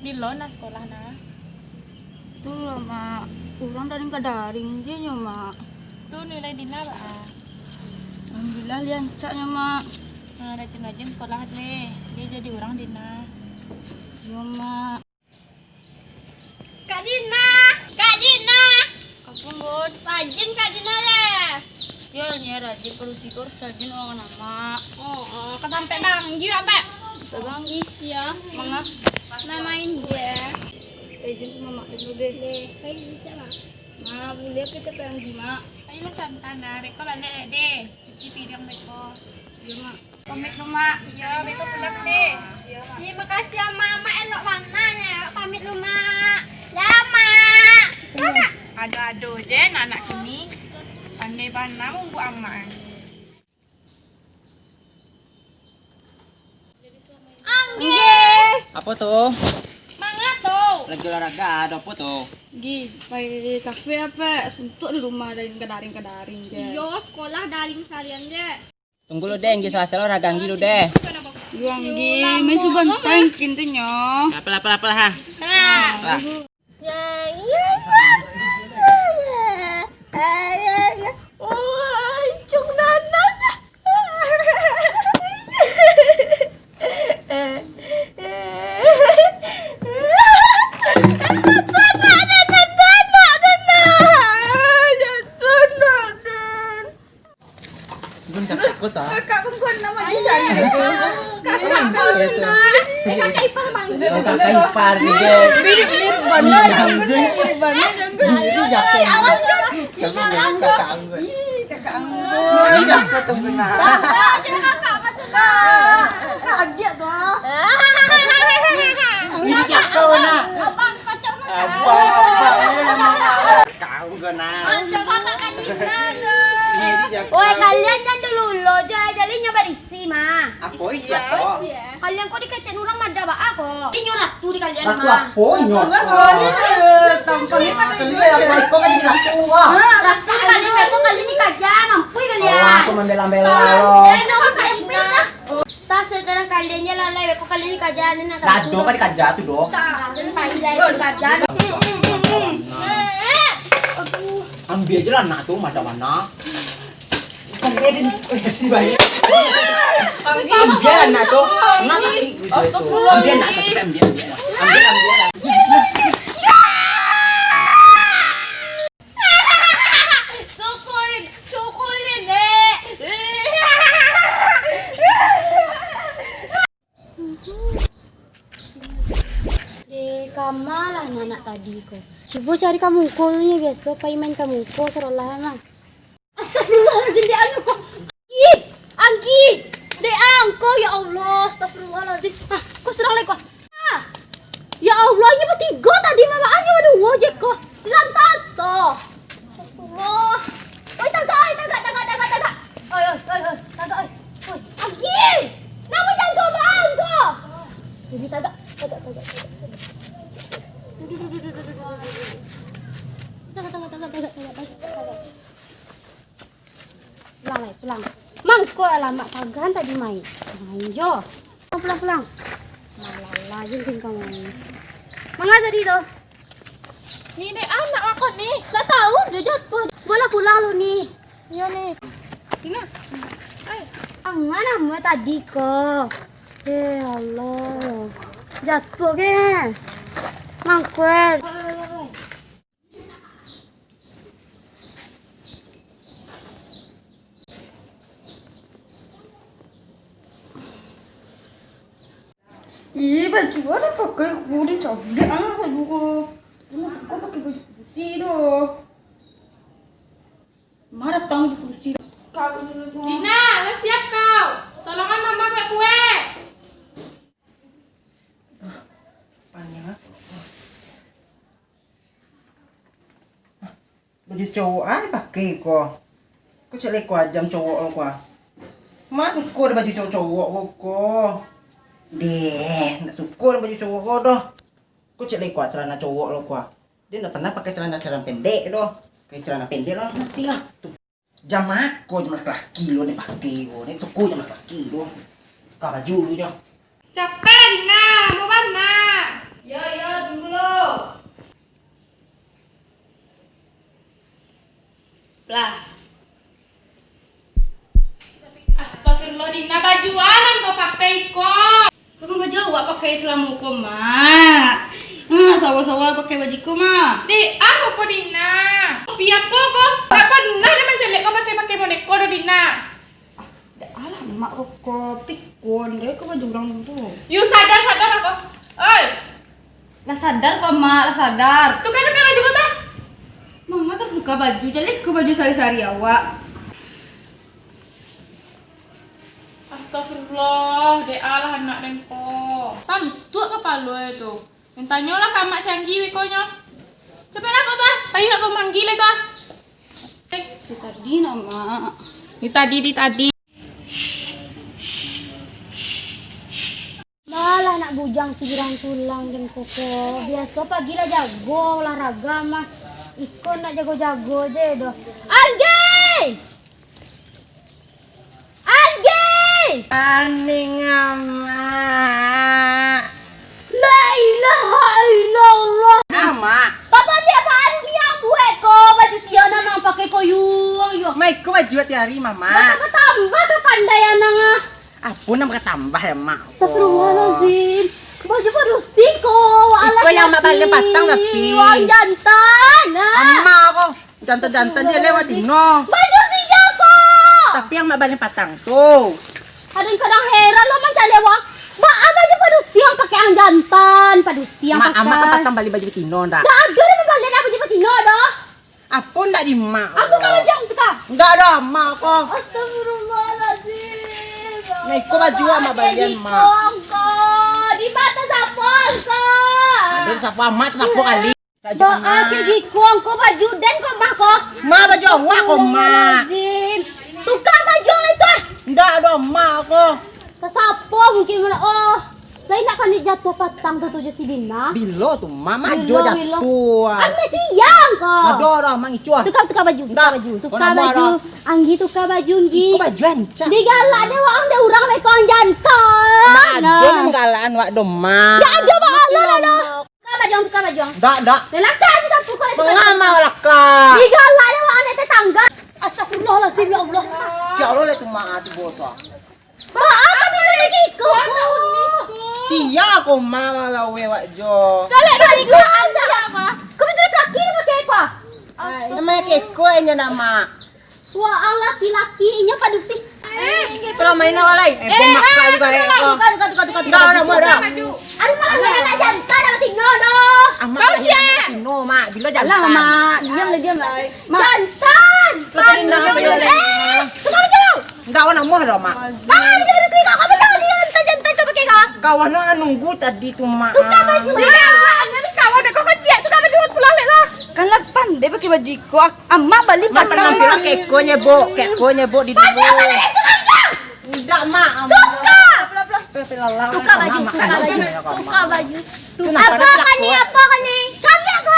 Di lo na sekolah na. Tuh lah mak, kurang daring ke daring dia nya mak. Tuh nilai Dina ba? Alhamdulillah liancaknya mak. Nah, rajin-rajin sekolah le. Dia jadi orang Dina. Yo mak. Kak Dina, Kak Dina, Apa bud? rajin Kak Dina le. Ya nya rajin perlu tidur rajin orang nama. Oh, kesampe banggi apa? Banggi Ya, mangap. namain dia. Izin sama mak dulu deh. Kayak bisa mak. Mak boleh kita pengen gimana? Ayo santana, reko balik deh. Cuci piring reko. Yo mak. Pamit lo mak. Ya, reko pulang deh. Terima kasih ya mama elok mananya. Pamit lu mak. Ya mak. Mana? Ado-ado je anak kini. Pandai bana munggu aman. Anggi. Apa tuh? Mangga tuh. Lagi olahraga, ada apa tuh? Gi, pergi kafe apa? Suntuk di rumah daring ke daring je. Yo, sekolah daring kalian deh. Tunggu lu deh, selesai olahraga dulu deh. Luang gi, main subantang kintunya. Apa ha? Nah. Lah. Ya, ya, ya. Oh, cung nanan. Gun takut ah. Kakak perempuan namanya saya. Kakak ipar manggil. Oh, kakak ipar nih, Ge. Mirip mana janggun, mirip mana janggun. Ini jatuh. Awas, kakak anggun. Kakak anggun. Ini jatuh tuh benar. Kakak macam Kaget tuh. Ini jatuh nak. Abang kacau mana? Kau gana. Coba kakak Dina. Ini jatuh. Woi kalian jangan dulu lo jadi nyoba isi mah. Apa iya kok? Kalian kok dikecek orang mada ba aku. Ini ratu di kalian Ratu mah. apa nyot? Tampangnya kan Kau kan jadi ratu ah. Ratu di kalian kok kalian di kajian mampu kalian. Langsung membela-bela lo. Tas sekarang kalian jalan lewat kok kalian di kajian ini Rado kan dikaja tuh dok. Dan panjang di kajian. Ambil aja lah nak tuh mana-mana. Kan dia di bayi. Ambil anak tuh. Nak itu. Ambil anak tapi ambil. Syukurin deh. Di kamar lah anak tadi ko. Coba cari kamu kulnya biasa, main kamu ko serolah mah. Astagfirullahaladzim, dek anu kok. Anggi, dek angko ya Allah, astagfirullahaladzim. Ah, kok serang lagi kok. Ah, ya Allah, ini bertiga tadi mama aja dua jek kok. Lantai toh. Astagfirullah. Oi, tagak. Oi, tagak. Oi, Anggi. Nama jago bang kok. Ini tagak. Tagak. Pulang. Mangko lama pagan tadi main yo. Pulang. Malala jeng kamu. Mangga tadi tuh. Ini deh anak aku nih. Gak tahu, dia jatuh. Bola pulang lu nih. Iya nih. Dina. Mana mau tadi kok? Allah. Jatuh ke? Mangko. Ih, baju ada pakai kuning cabut baju kok. Kok pakai baju putih doh. Marah tang di kursi. Kau dulu tuh. Dina, lo siap kau. Tolongan mama buat kue. Panjang. Baju cowok ada pakai kok. Kok celek kok jam cowok lo kok. Masuk kok ada baju cowok kok. Deh, nggak syukur baju cowok kok doh. Kok celek kok celana cowok lo kok. Dia nggak pernah pakai celana pendek doh. Kayak celana pendek lo nanti lah. Tuh. Jam laki lo nih pakai lo. Nih syukur jam laki lo. Kau baju lo. Capek Dina, mau mana? Ya. Lah. Astagfirullah Dina, bajuan kau pakai kok. Kau baju awak pakai selama kau mak. Sawa-sawa pakai bajiku mak. Di, apa kok Dina? Biar kok. Gak pernah dia menjelek kau pakai boneka do Dina. Alah mak kok pikun, dia kau baju orang tu. You sadar apa? Oi, Lah sadar kok mak, lah sadar. tuh kan baju kau tak? Mama kan suka baju, jelek ke baju sari-sari awak. Astagfirullah, de Allah anak dan ko. Santuk kepala itu. Yang tanyalah kamak sanggi wekonya. Cepatlah kau tak? Payu nak memanggil kau. Itu tadi nama. Di tadi. Malah nak bujang si girang tulang dan koko. Biasa pagi lah jago olahraga mah. Ikon nak jago-jago aja doh. Anggi! Aning ama. La ilaha illallah. Ama. Papa dia apaan yang gue ko baju siana nang pakai koyuang yo. Mai ko baju tiari mama. Maka tambah kepandaian nang ah. Apa nama tambah ya mak? Astagfirullahalazim. Baju baru siko. Iko yang mak balik patang tapi. Wang jantan. Ama ko. Jantan-jantan dia lewat dino. Baju siya ko. Tapi yang mak balik patang tuh. Kadang-kadang heran lo mencari wang. Mak baju baru siang pakai ang jantan. Padu siang Mak pakai. ama kan patang balik baju tino ndak. Dah ada dia membalik aku jepit tino dah. Apa ndak di mak? Aku kan jang tu kah. Enggak ada mak ko. Astagfirullahaladzim. Nah, iko baju ama balian mak. Di batas apa ko? Ada siapa mak siapa kali? Doa pergi kuang ko baju dan ko mah ko. Ma baju awak ko mak. Tukang baju lah itu. Ndak ada mak ko. Kasapo mungkin mana oh. Lain nak kan jatuh patang tu tujuh si Dina. Bilo tuh mama jo Bilo, jatuh. Ame siang ko. Ada orang mangicuah. Tukar baju, Ndak. tukar Kau nak baju. marah. Anggi tukar baju Anggi. Iko baju ancak. Di galak dia wang dia urang me kon jantan. Ada menggalaan wak doma. Ya ada malah ada. Tukar baju. Ndak. Lelakan sapu ko. Mengama walaka. Di galak dia wang dia tetangga. Astagfirullahalazim ya Allah. Si Allah le tu mak tu bosa. Maaf kami sudah kiko. Sia ko mama lawe wak jo. Salek baju anda. Kau jadi laki pakai apa? Namanya keko nya nama. Wah, laki-laki inya padusi. Kalau main awalai, pemakka juga eko. Tukar. Ndak ada mau dah. Aduh malah nak jantan dapat tino doh. Kau cia. Tino mak, bila jalan. Alah mak, diam lah. Mak, Jantan. Tukar indah apa yo le. Tukar baju. Ndak wana mau dah mak. Jangan dia padusi kau. Kau betul dia jantan kau pakai kau. Kawan nak nunggu tadi tu mak. Tukar baju. Nanti kawan dah kau kecil tu dah baju pulang lah. kan lah pandai pakai baju iko. Amma balik Mak pernah patang. bilang kekonya bo di dulu. Tidak mak. Tukar baju. Kenapa Apa kan ni? Apa kan ni? Sambil aku.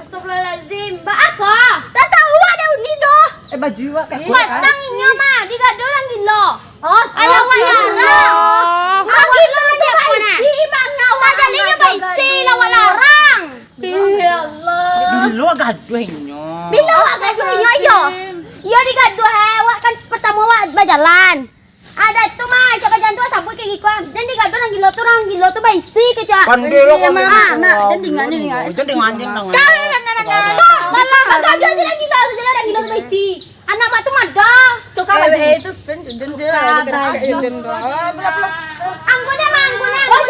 Astagfirullahalazim. Mbak aku. Tak tahu ada uni doh. Baju wak Patang inya mah, diga dorang gilo. Oh, ala larang. Orang gilo dia baisi, mak ngawa jadinya baisi lawa larang. Ya Allah. Bilo gaduhnya. Bila awak gaduhnya yo? Yo digaduh awak kan pertama awak berjalan. Ada tu mah coba jantung sabut kayak gitu. Dan digaduh orang gilo tu baisi ke cak. Pandelo kami. Mak, dan dengan Mama gaduh aja orang gilo tu baisi. Anak mak tu mada. Tukar baju. itu Angguna. Oh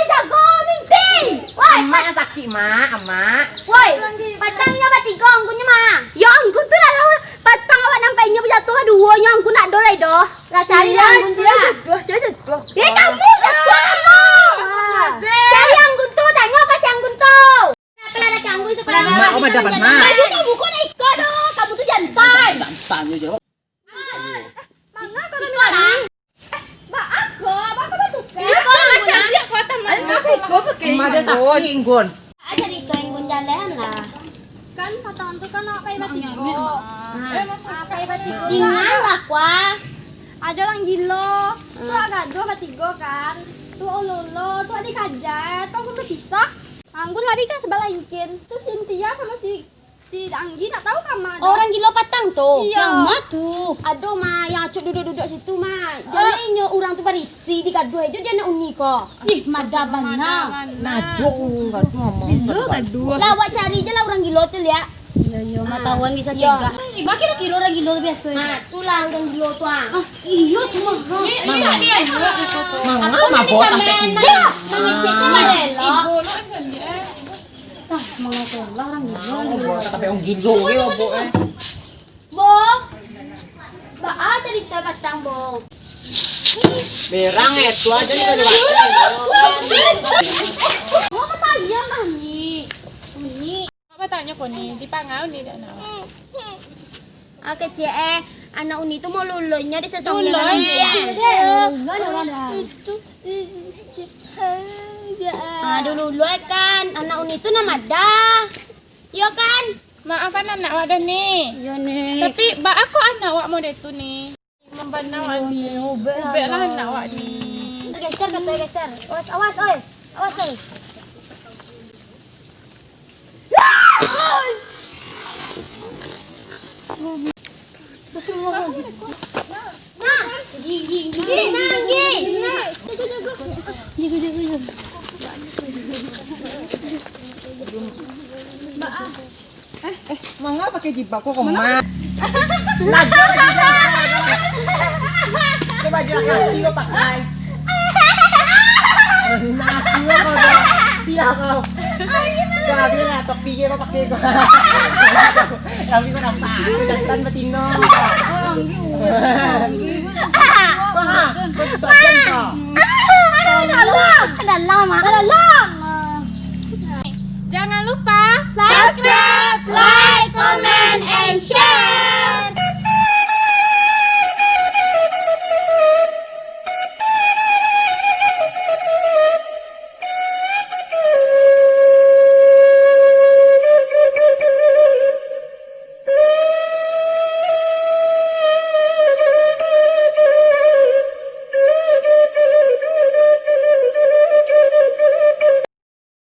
jago minting. Woi, Emak yang sakit mak, emak. woi. Patangnya batigo anggunnya mah. Ya anggun tu lah patang awak nampaknya berjatuh dua nya anggun nak dolai doh. Lah cari lah anggun tu lah. jatuh. Ya kamu jatuh kamu. Cari anggun tu, tengok kasih anggun tu. Kenapa lah ada anggun supaya Mak, kamu ada apa, Mak? Baju kamu kau nak ikut doh. Kamu tu jantan. Tanya je. Sini lah. Mak aku batukar. Kau macam dia kau teman. Iko pakai. Emak dia sakit inggun. Aja di kau anggun jalan lah. Kan patang tu kan apa yang batigo. Apa yang batigo. Ingat lah kuah. Ada orang gilo. Tu agak dua batigo kan. Tu ololo, tu adik aja. Tu anggun berpisah. Anggun lari kan sebelah ingkin. Tu Cynthia sama si si Anggi tak tahu kan Ma. Orang gila patang tuh. Iya. Yang Ma tuh. Aduh Ma, yang acuk duduk-duduk situ Ma. Jadi orang tuh parisi di kado aja dia nak uni kok. Ih, mada bana. Nado, ngadu. Lawak cari aja lah orang gila tuh ya. Iya, matahuan bisa cegah. Riba kira-kira orang gila biasa. Nah, itulah orang gila tuh. Iya cuma. Iya dia juga foto. Mangga mabok sampai sini. Mengeceknya Marelo. Ibu lo aja dia. Tah, mengakulah orang gila. Tapi orang gilo ge mabok Bo. Baa cerita patang, Bo. Berang itu aja nih kalau Mau ketanya Mani. Uni. Apa tanya kok nih? Di pangau nih dan awak. Oke, anak Uni tuh mau lulunya di sesongnya. Luluh, Iya. Aduh lulu kan, anak Uni tuh nama dah. Iya kan? Maafan anak awak dah nih. Iya nih. Tapi bak aku anak awak mau tu nih. Membana awak nih. Ubek lah anak awak nih. Geser katanya geser. Awas awas oi. Awas oi. Astagfirullahaladzim. Nah, Mangga pakai jilbab kok ma. Coba jalan kaki lo pakai. Nasi lo kau tidak kau. Jangan bilang topi lo pakai kau. Tapi kau nampak jantan betino. Wah, kau tuh kau. dalam, Mak. Dalam.